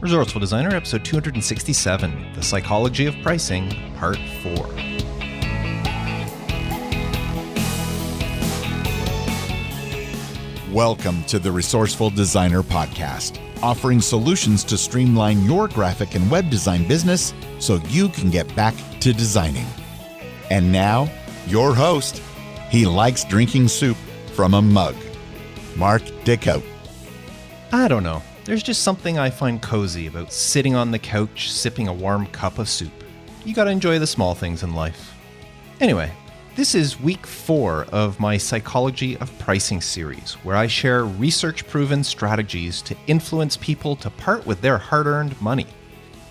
Resourceful Designer, episode 267, The Psychology of Pricing, part 4. Welcome to the Resourceful Designer podcast, offering solutions to streamline your graphic and web design business so you can get back to designing. And now, your host. He likes drinking soup from a mug, Mark Dickout. I don't know. There's just something I find cozy about sitting on the couch sipping a warm cup of soup. You gotta enjoy the small things in life. Anyway, this is week 4 of my Psychology of Pricing series, where I share research-proven strategies to influence people to part with their hard-earned money.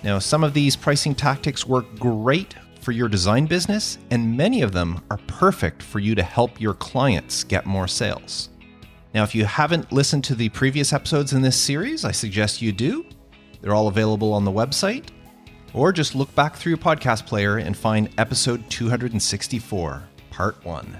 Now, some of these pricing tactics work great for your design business, and many of them are perfect for you to help your clients get more sales. Now, if you haven't listened to the previous episodes in this series, I suggest you do. They're all available on the website, or just look back through your podcast player and find episode 264, part 1.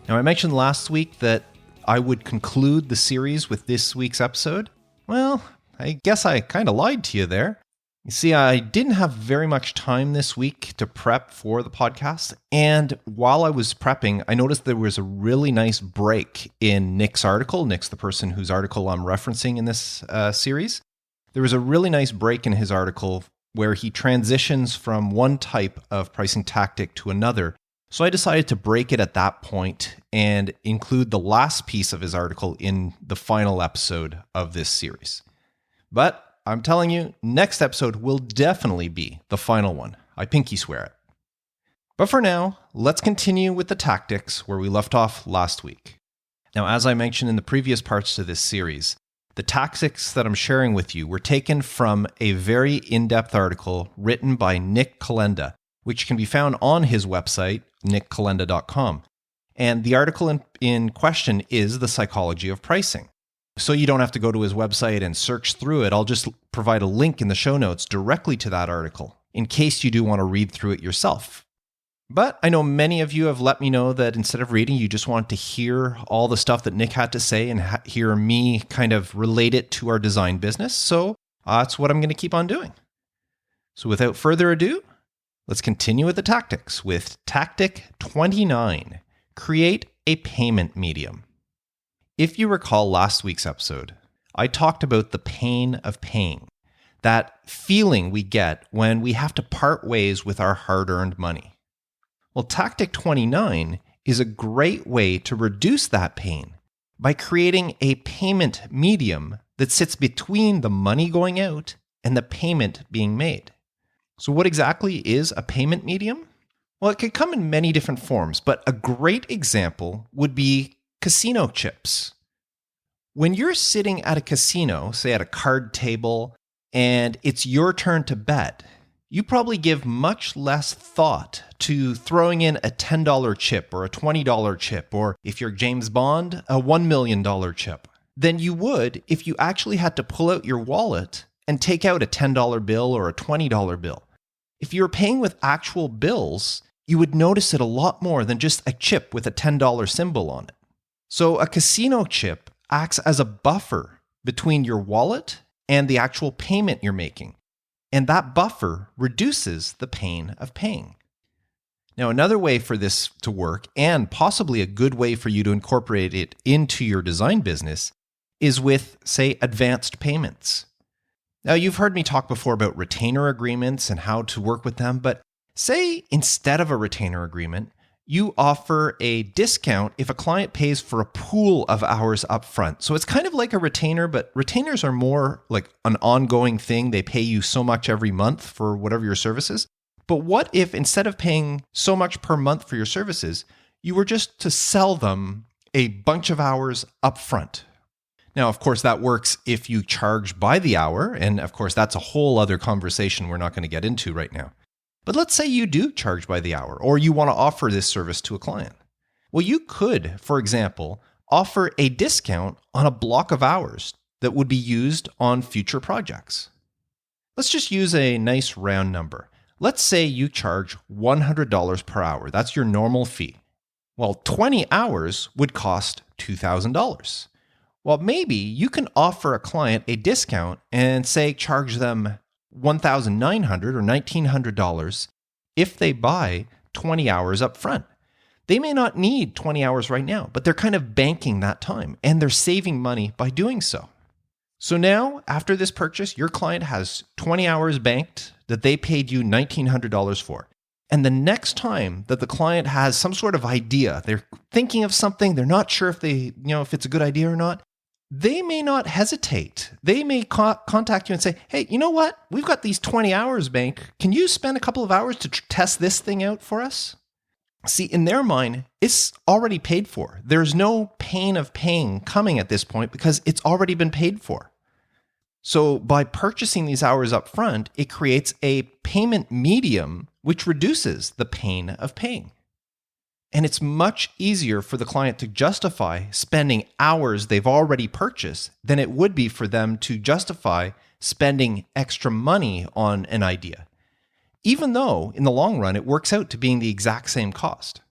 Now, I mentioned last week that I would conclude the series with this week's episode. Well, I guess I kind of lied to you there. You see, I didn't have very much time this week to prep for the podcast, and while I was prepping, I noticed there was a really nice break in Nick's article. Nick's the person whose article I'm referencing in this series. There was a really nice break in his article where he transitions from one type of pricing tactic to another. So I decided to break it at that point and include the last piece of his article in the final episode of this series. But I'm telling you, next episode will definitely be the final one. I pinky swear it. But for now, let's continue with the tactics where we left off last week. Now, as I mentioned in the previous parts to this series, the tactics that I'm sharing with you were taken from a very in-depth article written by Nick Kalenda, which can be found on his website, nickkalenda.com. And the article in question is The Psychology of Pricing. So you don't have to go to his website and search through it. I'll just provide a link in the show notes directly to that article, in case you do want to read through it yourself. But I know many of you have let me know that instead of reading, you just want to hear all the stuff that Nick had to say and hear me kind of relate it to our design business. So that's what I'm going to keep on doing. So without further ado, let's continue with the tactics with Tactic 29, Create a Payment Medium. If you recall last week's episode, I talked about the pain of paying, that feeling we get when we have to part ways with our hard-earned money. Well, Tactic 29 is a great way to reduce that pain by creating a payment medium that sits between the money going out and the payment being made. So what exactly is a payment medium? Well, it could come in many different forms, but a great example would be casino chips. When you're sitting at a casino, say at a card table, and it's your turn to bet, you probably give much less thought to throwing in a $10 chip or a $20 chip, or if you're James Bond, a $1 million chip, than you would if you actually had to pull out your wallet and take out a $10 bill or a $20 bill. If you were paying with actual bills, you would notice it a lot more than just a chip with a $10 symbol on it. So a casino chip acts as a buffer between your wallet and the actual payment you're making. And that buffer reduces the pain of paying. Now, another way for this to work, and possibly a good way for you to incorporate it into your design business, is with, say, advanced payments. Now, you've heard me talk before about retainer agreements and how to work with them, but say instead of a retainer agreement, you offer a discount if a client pays for a pool of hours up front. So it's kind of like a retainer, but retainers are more like an ongoing thing. They pay you so much every month for whatever your services. But what if instead of paying so much per month for your services, you were just to sell them a bunch of hours up front? Now, of course, that works if you charge by the hour. And of course, that's a whole other conversation we're not going to get into right now. But let's say you do charge by the hour, or you want to offer this service to a client. Well, you could, for example, offer a discount on a block of hours that would be used on future projects. Let's just use a nice round number. Let's say you charge $100 per hour. That's your normal fee. Well, 20 hours would cost $2,000. Well, maybe you can offer a client a discount and say charge them $1,900 or $1,900 if they buy 20 hours up front. They may not need 20 hours right now, but they're kind of banking that time and they're saving money by doing so. So now, after this purchase, your client has 20 hours banked that they paid you $1,900 for. And the next time that the client has some sort of idea, they're thinking of something, they're not sure if if it's a good idea or not, they may not hesitate. They may contact you and say, hey, you know what? We've got these 20 hours banked. Can you spend a couple of hours to test this thing out for us? See, in their mind, it's already paid for. There's no pain of paying coming at this point because it's already been paid for. So by purchasing these hours up front, it creates a payment medium which reduces the pain of paying. And it's much easier for the client to justify spending hours they've already purchased than it would be for them to justify spending extra money on an idea, even though in the long run it works out to being the exact same cost.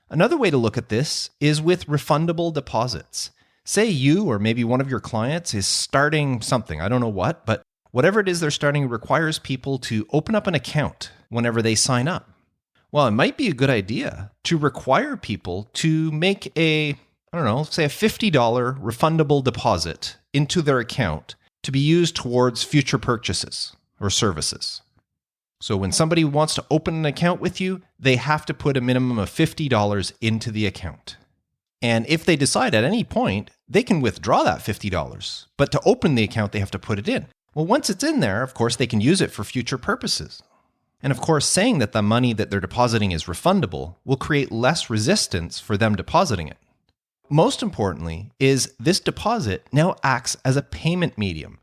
Another way to look at this is with refundable deposits. Say you or maybe one of your clients is starting something, I don't know what, but whatever it is they're starting requires people to open up an account whenever they sign up. Well, it might be a good idea to require people to make say a $50 refundable deposit into their account to be used towards future purchases or services. So when somebody wants to open an account with you, they have to put a minimum of $50 into the account. And if they decide at any point, they can withdraw that $50. But to open the account, they have to put it in. Well, once it's in there, of course, they can use it for future purposes. And of course, saying that the money that they're depositing is refundable will create less resistance for them depositing it. Most importantly is this deposit now acts as a payment medium.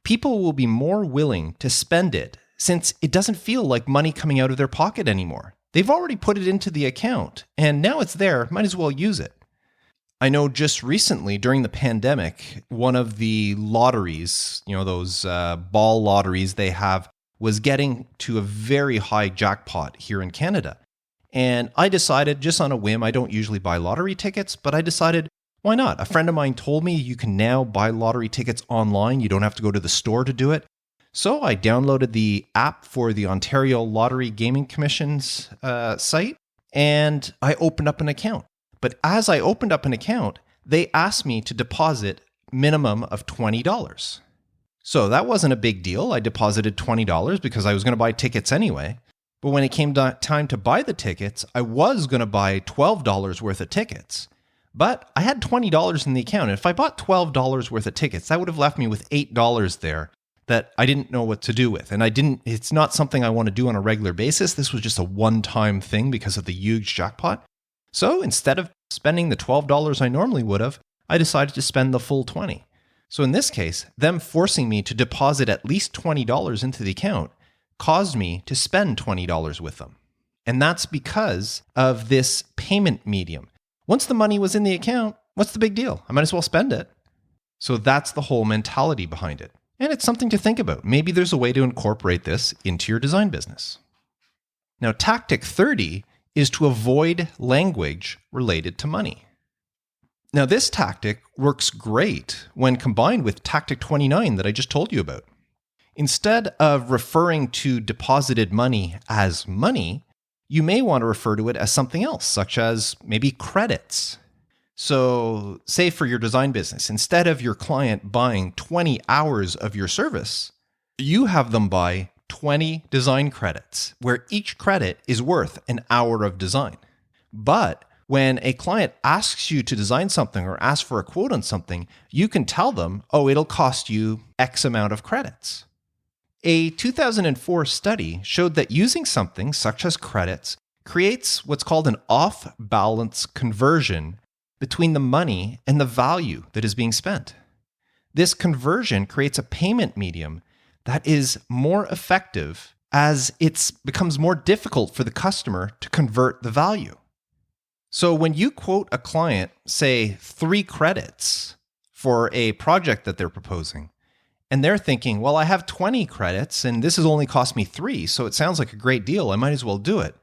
People will be more willing to spend it since it doesn't feel like money coming out of their pocket anymore. They've already put it into the account, and now it's there, might as well use it. I know just recently during the pandemic, one of the lotteries, those ball lotteries they have, was getting to a very high jackpot here in Canada. And I decided, just on a whim, I don't usually buy lottery tickets, but I decided, why not? A friend of mine told me you can now buy lottery tickets online. You don't have to go to the store to do it. So I downloaded the app for the Ontario Lottery Gaming Commission's site, and I opened up an account. But as I opened up an account, they asked me to deposit minimum of $20. So that wasn't a big deal. I deposited $20 because I was going to buy tickets anyway. But when it came time to buy the tickets, I was going to buy $12 worth of tickets. But I had $20 in the account. And if I bought $12 worth of tickets, that would have left me with $8 there that I didn't know what to do with. And it's not something I want to do on a regular basis. This was just a one-time thing because of the huge jackpot. So instead of spending the $12 I normally would have, I decided to spend the full $20. So in this case, them forcing me to deposit at least $20 into the account caused me to spend $20 with them. And that's because of this payment medium. Once the money was in the account, what's the big deal? I might as well spend it. So that's the whole mentality behind it. And it's something to think about. Maybe there's a way to incorporate this into your design business. Now, tactic 30 is to avoid language related to money. Now, this tactic works great when combined with tactic 29 that I just told you about. Instead of referring to deposited money as money, you may want to refer to it as something else, such as maybe credits. So, say for your design business, instead of your client buying 20 hours of your service, you have them buy 20 design credits, where each credit is worth an hour of design. But when a client asks you to design something or asks for a quote on something, you can tell them, it'll cost you X amount of credits. A 2004 study showed that using something such as credits creates what's called an off-balance conversion between the money and the value that is being spent. This conversion creates a payment medium that is more effective as it becomes more difficult for the customer to convert the value. So when you quote a client, say 3 credits for a project that they're proposing, and they're thinking, well, I have 20 credits and this has only cost me 3, so it sounds like a great deal. I might as well do it.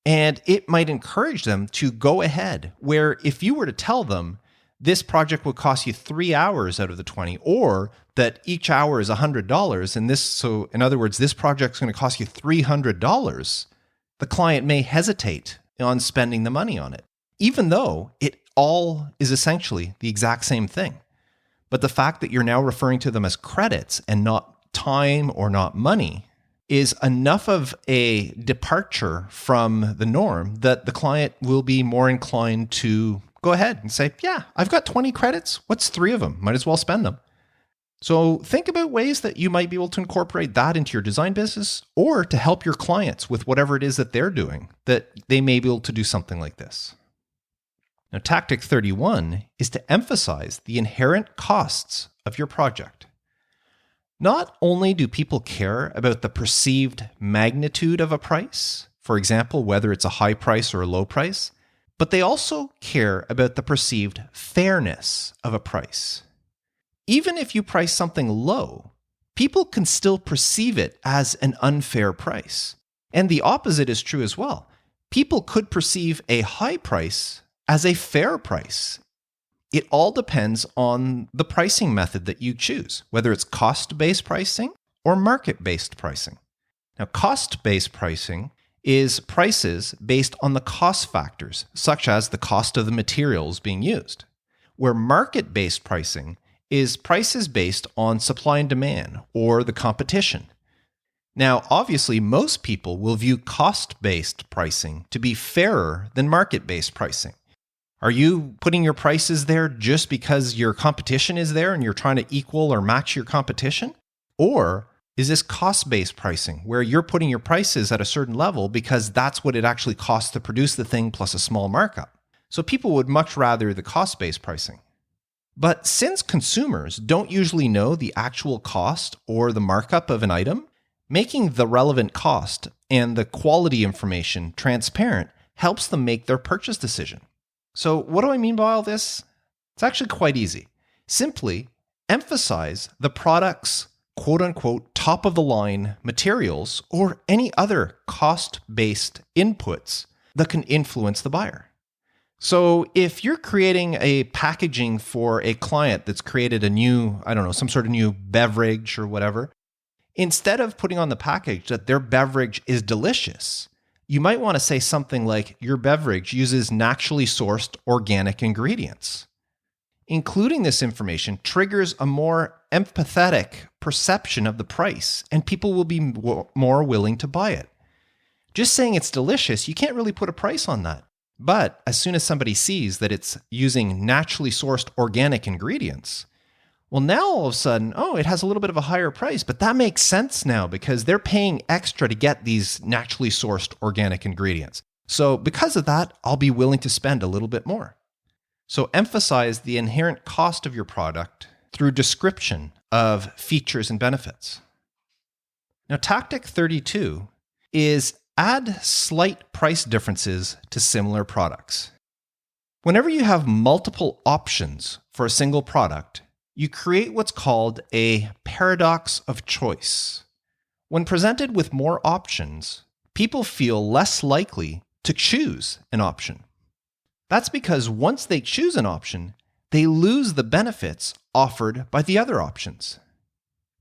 And it might encourage them to go ahead, where if you were to tell them this project would cost you 3 hours out of the 20, or that each hour is $100. And so in other words, this project's going to cost you $300. The client may hesitate on spending the money on it, even though it all is essentially the exact same thing. But the fact that you're now referring to them as credits and not time or not money is enough of a departure from the norm that the client will be more inclined to go ahead and say, yeah, I've got 20 credits. What's 3 of them? Might as well spend them. So think about ways that you might be able to incorporate that into your design business, or to help your clients with whatever it is that they're doing, that they may be able to do something like this. Now, tactic 31 is to emphasize the inherent costs of your project. Not only do people care about the perceived magnitude of a price, for example, whether it's a high price or a low price, but they also care about the perceived fairness of a price. Even if you price something low, people can still perceive it as an unfair price. And the opposite is true as well. People could perceive a high price as a fair price. It all depends on the pricing method that you choose, whether it's cost-based pricing or market-based pricing. Now, cost-based pricing is prices based on the cost factors, such as the cost of the materials being used, where market-based pricing is prices based on supply and demand or the competition. Now, obviously, most people will view cost-based pricing to be fairer than market-based pricing. Are you putting your prices there just because your competition is there and you're trying to equal or match your competition? Or is this cost-based pricing where you're putting your prices at a certain level because that's what it actually costs to produce the thing plus a small markup? So people would much rather the cost-based pricing. But since consumers don't usually know the actual cost or the markup of an item, making the relevant cost and the quality information transparent helps them make their purchase decision. So what do I mean by all this? It's actually quite easy. Simply emphasize the product's quote-unquote top-of-the-line materials or any other cost-based inputs that can influence the buyer. So if you're creating a packaging for a client that's created a new, some sort of new beverage or whatever, instead of putting on the package that their beverage is delicious, you might want to say something like, your beverage uses naturally sourced organic ingredients. Including this information triggers a more empathetic perception of the price, and people will be more willing to buy it. Just saying it's delicious, you can't really put a price on that. But as soon as somebody sees that it's using naturally sourced organic ingredients, well, now all of a sudden, it has a little bit of a higher price, but that makes sense now because they're paying extra to get these naturally sourced organic ingredients. So because of that, I'll be willing to spend a little bit more. So emphasize the inherent cost of your product through description of features and benefits. Now, tactic 32 is add slight price differences to similar products. Whenever you have multiple options for a single product, you create what's called a paradox of choice. When presented with more options, people feel less likely to choose an option. That's because once they choose an option, they lose the benefits offered by the other options.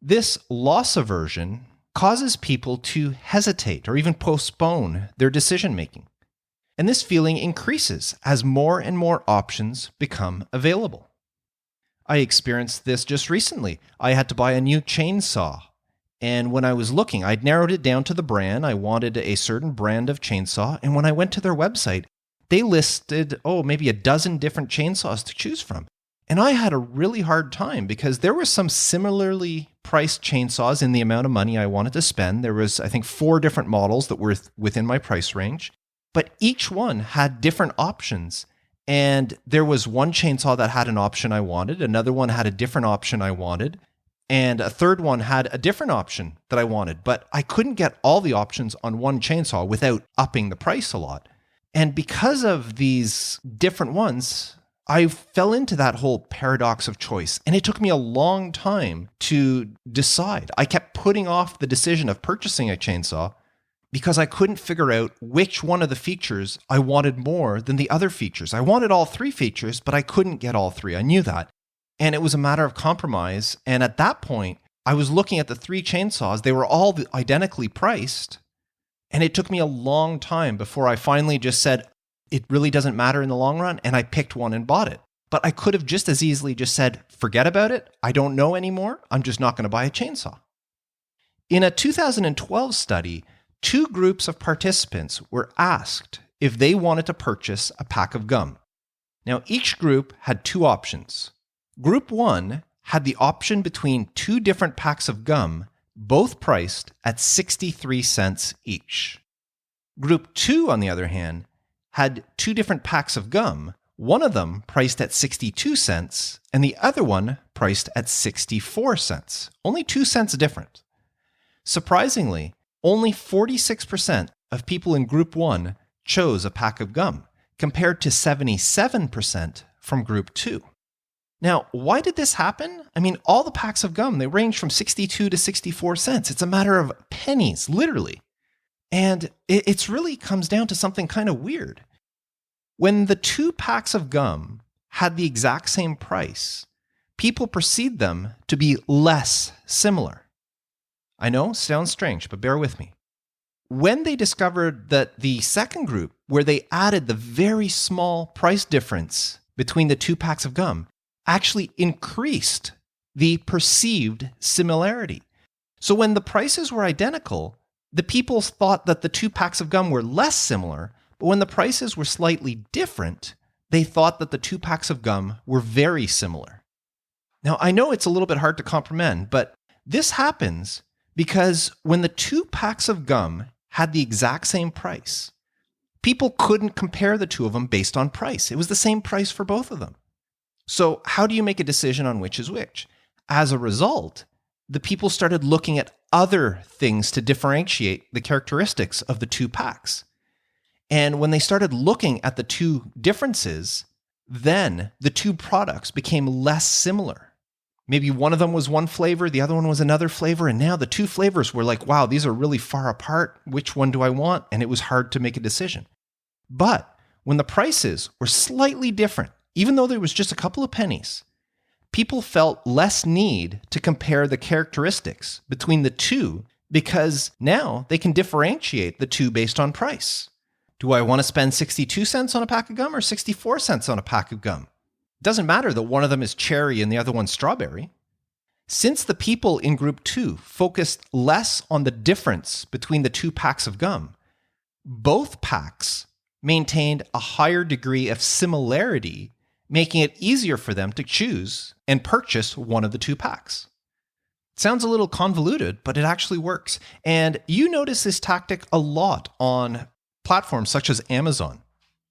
This loss aversion causes people to hesitate or even postpone their decision making. And this feeling increases as more and more options become available. I experienced this just recently. I had to buy a new chainsaw. And when I was looking, I'd narrowed it down to the brand. I wanted a certain brand of chainsaw. And when I went to their website, they listed, maybe a dozen different chainsaws to choose from. And I had a really hard time because there were some similarly priced chainsaws in the amount of money I wanted to spend. There was, I think, 4 different models that were within my price range, but each one had different options. And there was one chainsaw that had an option I wanted, another one had a different option I wanted, and a third one had a different option that I wanted. But I couldn't get all the options on one chainsaw without upping the price a lot. And because of these different ones, I fell into that whole paradox of choice, and it took me a long time to decide. I kept putting off the decision of purchasing a chainsaw because I couldn't figure out which one of the features I wanted more than the other features. I wanted all three features, but I couldn't get all three. I knew that. And it was a matter of compromise. And at that point, I was looking at the three chainsaws. They were all identically priced. And it took me a long time before I finally just said, it really doesn't matter in the long run. And I picked one and bought it. But I could have just as easily just said, forget about it. I don't know anymore. I'm just not going to buy a chainsaw. In a 2012 study, 2 groups of participants were asked if they wanted to purchase a pack of gum. Now, each group had 2 options. Group 1 had the option between 2 different packs of gum, both priced at 63 cents each. Group 2, on the other hand, had 2 different packs of gum, one of them priced at 62 cents and the other one priced at 64 cents. Only 2 cents different. Surprisingly, only 46% of people in Group 1 chose a pack of gum, compared to 77% from Group 2. Now, why did this happen? I mean, all the packs of gum, they range from 62 to 64 cents. It's a matter of pennies, literally. And it really comes down to something kind of weird. When the 2 packs of gum had the exact same price, people perceived them to be less similar. I know, sounds strange, but bear with me. When they discovered that the second group, where they added the very small price difference between the 2 packs of gum, actually increased the perceived similarity. So when the prices were identical, the people thought that the 2 packs of gum were less similar, but when the prices were slightly different, they thought that the 2 packs of gum were very similar. Now, I know it's a little bit hard to comprehend, but this happens because when the 2 packs of gum had the exact same price, people couldn't compare the 2 of them based on price. It was the same price for both of them. So how do you make a decision on which is which? As a result, the people started looking at other things to differentiate the characteristics of the 2 packs. And when they started looking at the 2 differences, then the 2 products became less similar. Maybe one of them was one flavor, the other one was another flavor, and now the 2 flavors were like, wow, these are really far apart. Which one do I want? And it was hard to make a decision. But when the prices were slightly different, even though there was just a couple of pennies, people felt less need to compare the characteristics between the 2 because now they can differentiate the 2 based on price. Do I want to spend 62 cents on a pack of gum or 64 cents on a pack of gum? It doesn't matter that one of them is cherry and the other one's strawberry. Since the people in Group 2 focused less on the difference between the 2 packs of gum, both packs maintained a higher degree of similarity, making it easier for them to choose and purchase one of the 2 packs. It sounds a little convoluted, but it actually works. And you notice this tactic a lot on platforms such as Amazon.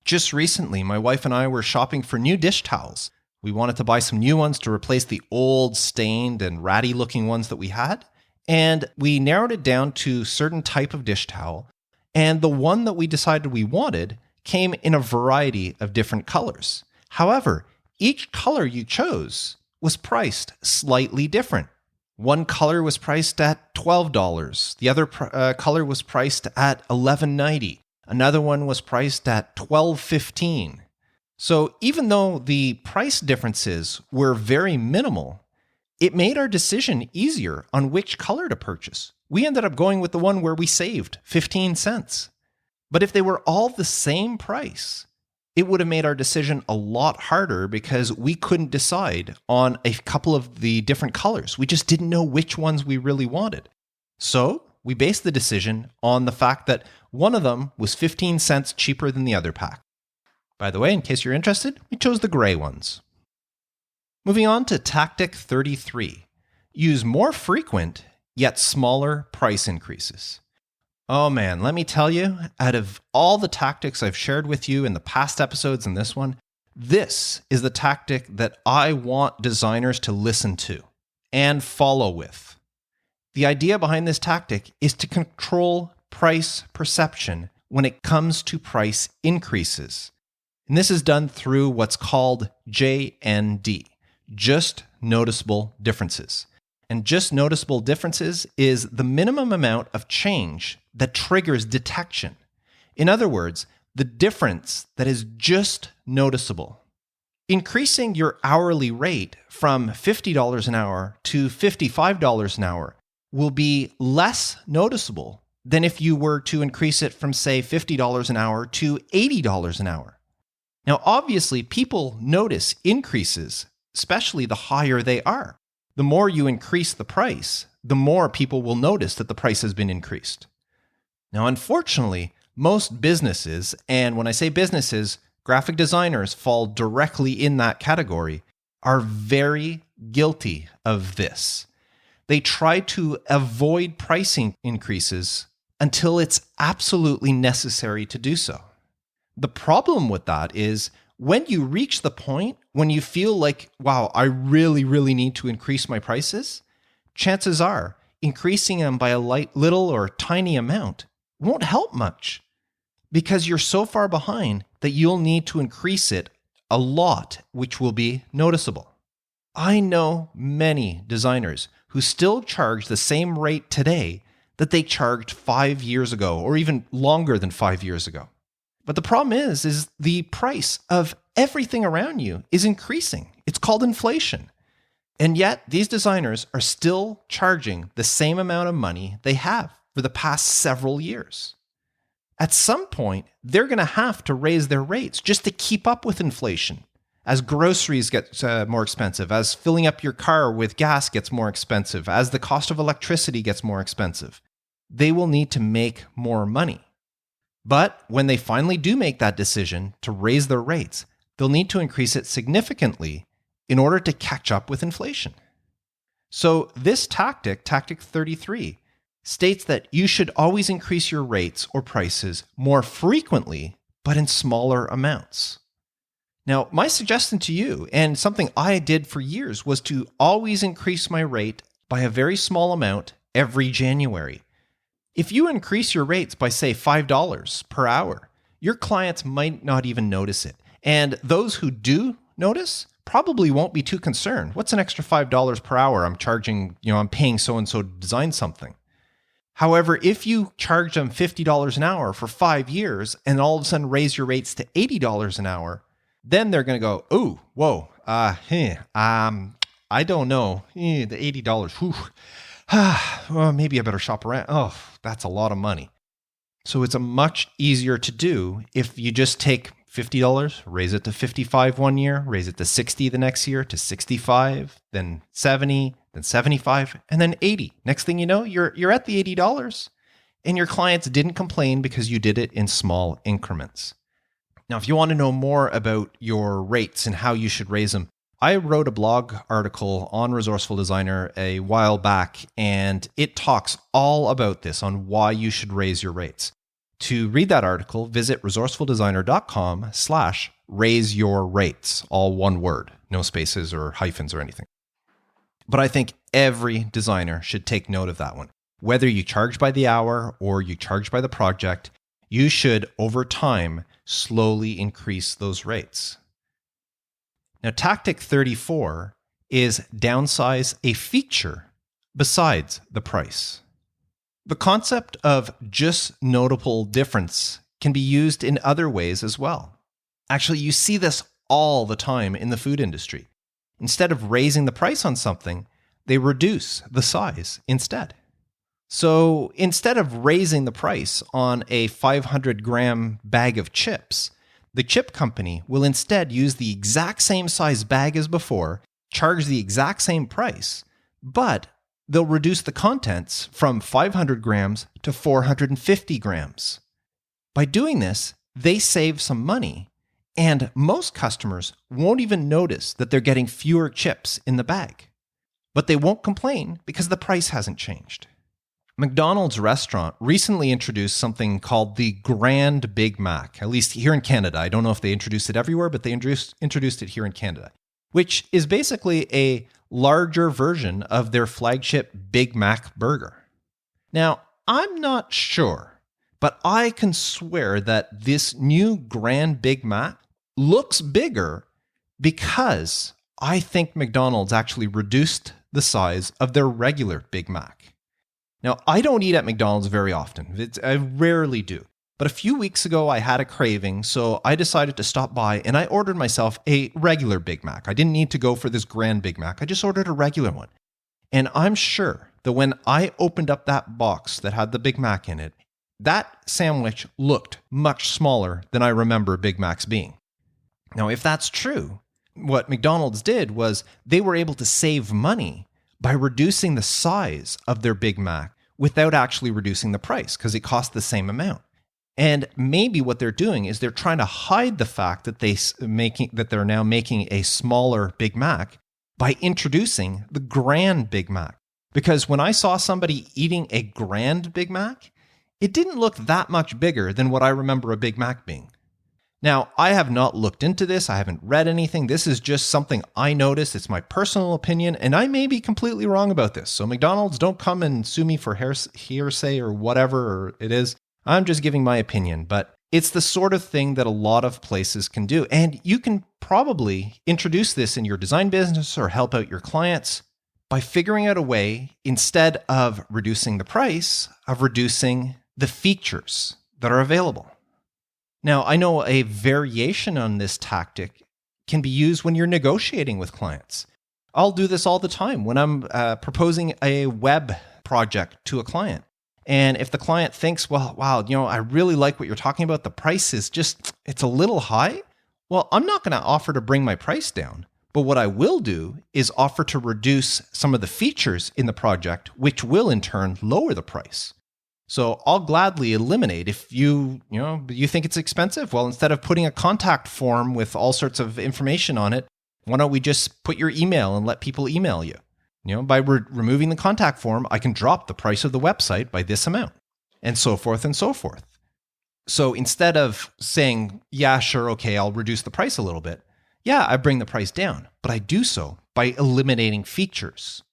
Just recently, my wife and I were shopping for new dish towels. We wanted to buy some new ones to replace the old, stained, and ratty-looking ones that we had. And we narrowed it down to a certain type of dish towel. And the one that we decided we wanted came in a variety of different colors. However, each color you chose was priced slightly different. One color was priced at $12. The other color was priced at $11.90. Another one was priced at $12.15. So even though the price differences were very minimal, it made our decision easier on which color to purchase. We ended up going with the one where we saved 15 cents. But if they were all the same price, it would have made our decision a lot harder because we couldn't decide on a couple of the different colors. We just didn't know which ones we really wanted. So we based the decision on the fact that one of them was 15 cents cheaper than the other pack. By the way, in case you're interested, we chose the gray ones. Moving on to tactic 33. Use more frequent yet smaller price increases. Oh man, let me tell you, out of all the tactics I've shared with you in the past episodes and this one, this is the tactic that I want designers to listen to and follow with. The idea behind this tactic is to control price perception when it comes to price increases. And this is done through what's called JND, just noticeable differences. And just noticeable differences is the minimum amount of change that triggers detection. In other words, the difference that is just noticeable. Increasing your hourly rate from $50 an hour to $55 an hour will be less noticeable than if you were to increase it from, say, $50 an hour to $80 an hour. Now, obviously, people notice increases, especially the higher they are. The more you increase the price, the more people will notice that the price has been increased. Now, unfortunately, most businesses, and when I say businesses, graphic designers fall directly in that category, are very guilty of this. They try to avoid pricing increases until it's absolutely necessary to do so. The problem with that is when you reach the point when you feel like, wow, I really, really need to increase my prices, chances are increasing them by a little or tiny amount won't help much because you're so far behind that you'll need to increase it a lot, which will be noticeable. I know many designers who still charge the same rate today that they charged 5 years ago, or even longer than 5 years ago. But the problem is the price of everything around you is increasing. It's called inflation. And yet these designers are still charging the same amount of money they have for the past several years. At some point, they're going to have to raise their rates just to keep up with inflation. As groceries get more expensive, as filling up your car with gas gets more expensive, as the cost of electricity gets more expensive, they will need to make more money. But when they finally do make that decision to raise their rates, they'll need to increase it significantly in order to catch up with inflation. So this tactic 33, states that you should always increase your rates or prices more frequently, but in smaller amounts. Now, my suggestion to you, and something I did for years, was to always increase my rate by a very small amount every January. If you increase your rates by, say, $5 per hour, your clients might not even notice it. And those who do notice probably won't be too concerned. What's an extra $5 per hour I'm charging, I'm paying so-and-so to design something. However, if you charge them $50 an hour for 5 years and all of a sudden raise your rates to $80 an hour, then they're going to go, oh, whoa, I don't know, the $80, whew. Well, maybe I better shop around. Oh, that's a lot of money. So it's a much easier to do if you just take $50, raise it to $55 one year, raise it to $60 the next year, to $65, then $70, then $75, and then $80. Next thing you know, you're at the $80, and your clients didn't complain because you did it in small increments. Now, if you want to know more about your rates and how you should raise them, I wrote a blog article on Resourceful Designer a while back, and it talks all about this on why you should raise your rates. To read that article, visit resourcefuldesigner.com/raiseyourrates, all one word, no spaces or hyphens or anything. But I think every designer should take note of that one. Whether you charge by the hour or you charge by the project, you should, over time, slowly increase those rates. Now, tactic 34 is downsize a feature besides the price. The concept of just notable difference can be used in other ways as well. Actually, you see this all the time in the food industry. Instead of raising the price on something, they reduce the size instead. So instead of raising the price on a 500-gram bag of chips, the chip company will instead use the exact same size bag as before, charge the exact same price, but they'll reduce the contents from 500 grams to 450 grams. By doing this, they save some money, and most customers won't even notice that they're getting fewer chips in the bag. But they won't complain because the price hasn't changed. McDonald's restaurant recently introduced something called the Grand Big Mac, at least here in Canada. I don't know if they introduced it everywhere, but they introduced it here in Canada, which is basically a larger version of their flagship Big Mac burger. Now, I'm not sure, but I can swear that this new Grand Big Mac looks bigger because I think McDonald's actually reduced the size of their regular Big Mac. Now, I don't eat at McDonald's very often. I rarely do. But a few weeks ago, I had a craving, so I decided to stop by and I ordered myself a regular Big Mac. I didn't need to go for this grand Big Mac. I just ordered a regular one. And I'm sure that when I opened up that box that had the Big Mac in it, that sandwich looked much smaller than I remember Big Macs being. Now, if that's true, what McDonald's did was they were able to save money by reducing the size of their Big Mac without actually reducing the price because it cost the same amount. And maybe what they're doing is they're trying to hide the fact that they're now making a smaller Big Mac by introducing the Grand Big Mac. Because when I saw somebody eating a Grand Big Mac, it didn't look that much bigger than what I remember a Big Mac being. Now, I have not looked into this. I haven't read anything. This is just something I noticed. It's my personal opinion, and I may be completely wrong about this. So McDonald's, don't come and sue me for hearsay or whatever it is. I'm just giving my opinion, but it's the sort of thing that a lot of places can do. And you can probably introduce this in your design business or help out your clients by figuring out a way, instead of reducing the price, of reducing the features that are available. Now, I know a variation on this tactic can be used when you're negotiating with clients. I'll do this all the time when I'm proposing a web project to a client. And if the client thinks, well, wow, I really like what you're talking about. The price is it's a little high. Well, I'm not going to offer to bring my price down. But what I will do is offer to reduce some of the features in the project, which will in turn lower the price. So I'll gladly eliminate if you think it's expensive. Well, instead of putting a contact form with all sorts of information on it, why don't we just put your email and let people email you? By removing the contact form, I can drop the price of the website by this amount, and so forth and so forth. So instead of saying, yeah, sure, okay, I'll reduce the price a little bit. Yeah, I bring the price down, but I do so by eliminating features.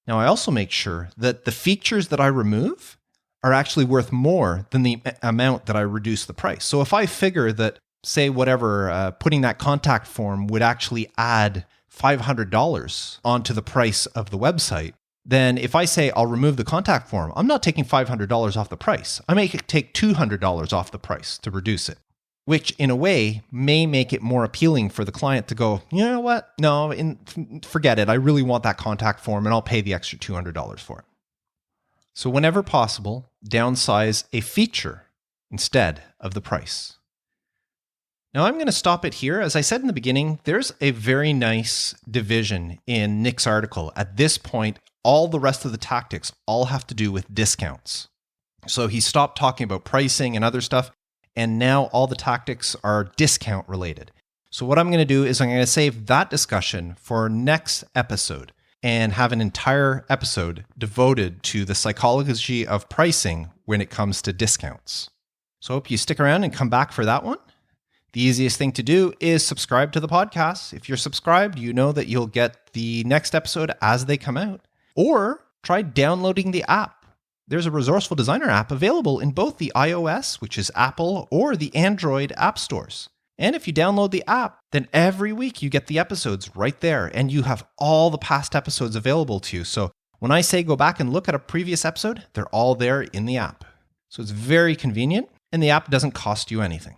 Now, I also make sure that the features that I remove are actually worth more than the amount that I reduce the price. So if I figure that, say, putting that contact form would actually add $500 onto the price of the website, then if I say I'll remove the contact form, I'm not taking $500 off the price. I may take $200 off the price to reduce it, which in a way may make it more appealing for the client to go, you know what? No, forget it. I really want that contact form and I'll pay the extra $200 for it. So whenever possible, downsize a feature instead of the price. Now I'm going to stop it here. As I said in the beginning, there's a very nice division in Nick's article. At this point, all the rest of the tactics all have to do with discounts. So he stopped talking about pricing and other stuff, and now all the tactics are discount related. So what I'm going to do is I'm going to save that discussion for next episode and have an entire episode devoted to the psychology of pricing when it comes to discounts. So I hope you stick around and come back for that one. The easiest thing to do is subscribe to the podcast. If you're subscribed, you know that you'll get the next episode as they come out. Or try downloading the app. There's a Resourceful Designer app available in both the iOS, which is Apple, or the Android app stores. And if you download the app, then every week you get the episodes right there, and you have all the past episodes available to you. So when I say go back and look at a previous episode, they're all there in the app. So it's very convenient, and the app doesn't cost you anything.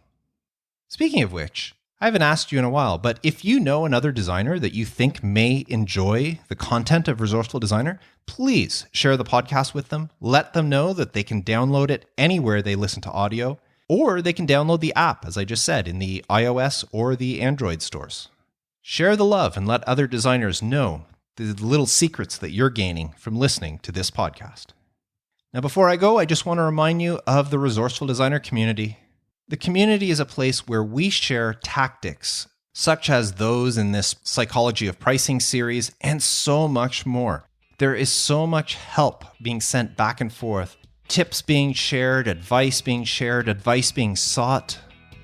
Speaking of which, I haven't asked you in a while, but if you know another designer that you think may enjoy the content of Resourceful Designer, please share the podcast with them. Let them know that they can download it anywhere they listen to audio, or they can download the app, as I just said, in the iOS or the Android stores. Share the love and let other designers know the little secrets that you're gaining from listening to this podcast. Now, before I go, I just want to remind you of the Resourceful Designer community. The community is a place where we share tactics, such as those in this Psychology of Pricing series, and so much more. There is so much help being sent back and forth, tips being shared, advice being sought.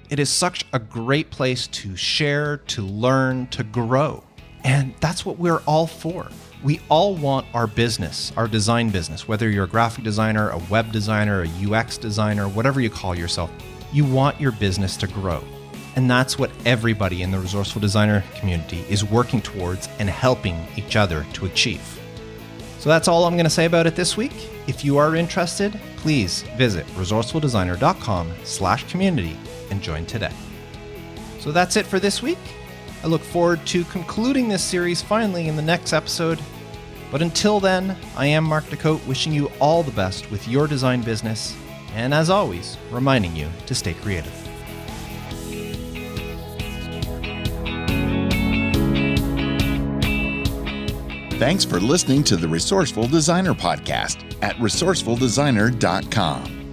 It is such a great place to share, to learn, to grow. And that's what we're all for. We all want our business, our design business, whether you're a graphic designer, a web designer, a UX designer, whatever you call yourself. You want your business to grow. And that's what everybody in the Resourceful Designer community is working towards and helping each other to achieve. So that's all I'm going to say about it this week. If you are interested, please visit resourcefuldesigner.com/community and join today. So that's it for this week. I look forward to concluding this series finally in the next episode. But until then, I am Mark Decote, wishing you all the best with your design business, and as always, reminding you to stay creative. Thanks for listening to the Resourceful Designer Podcast at resourcefuldesigner.com.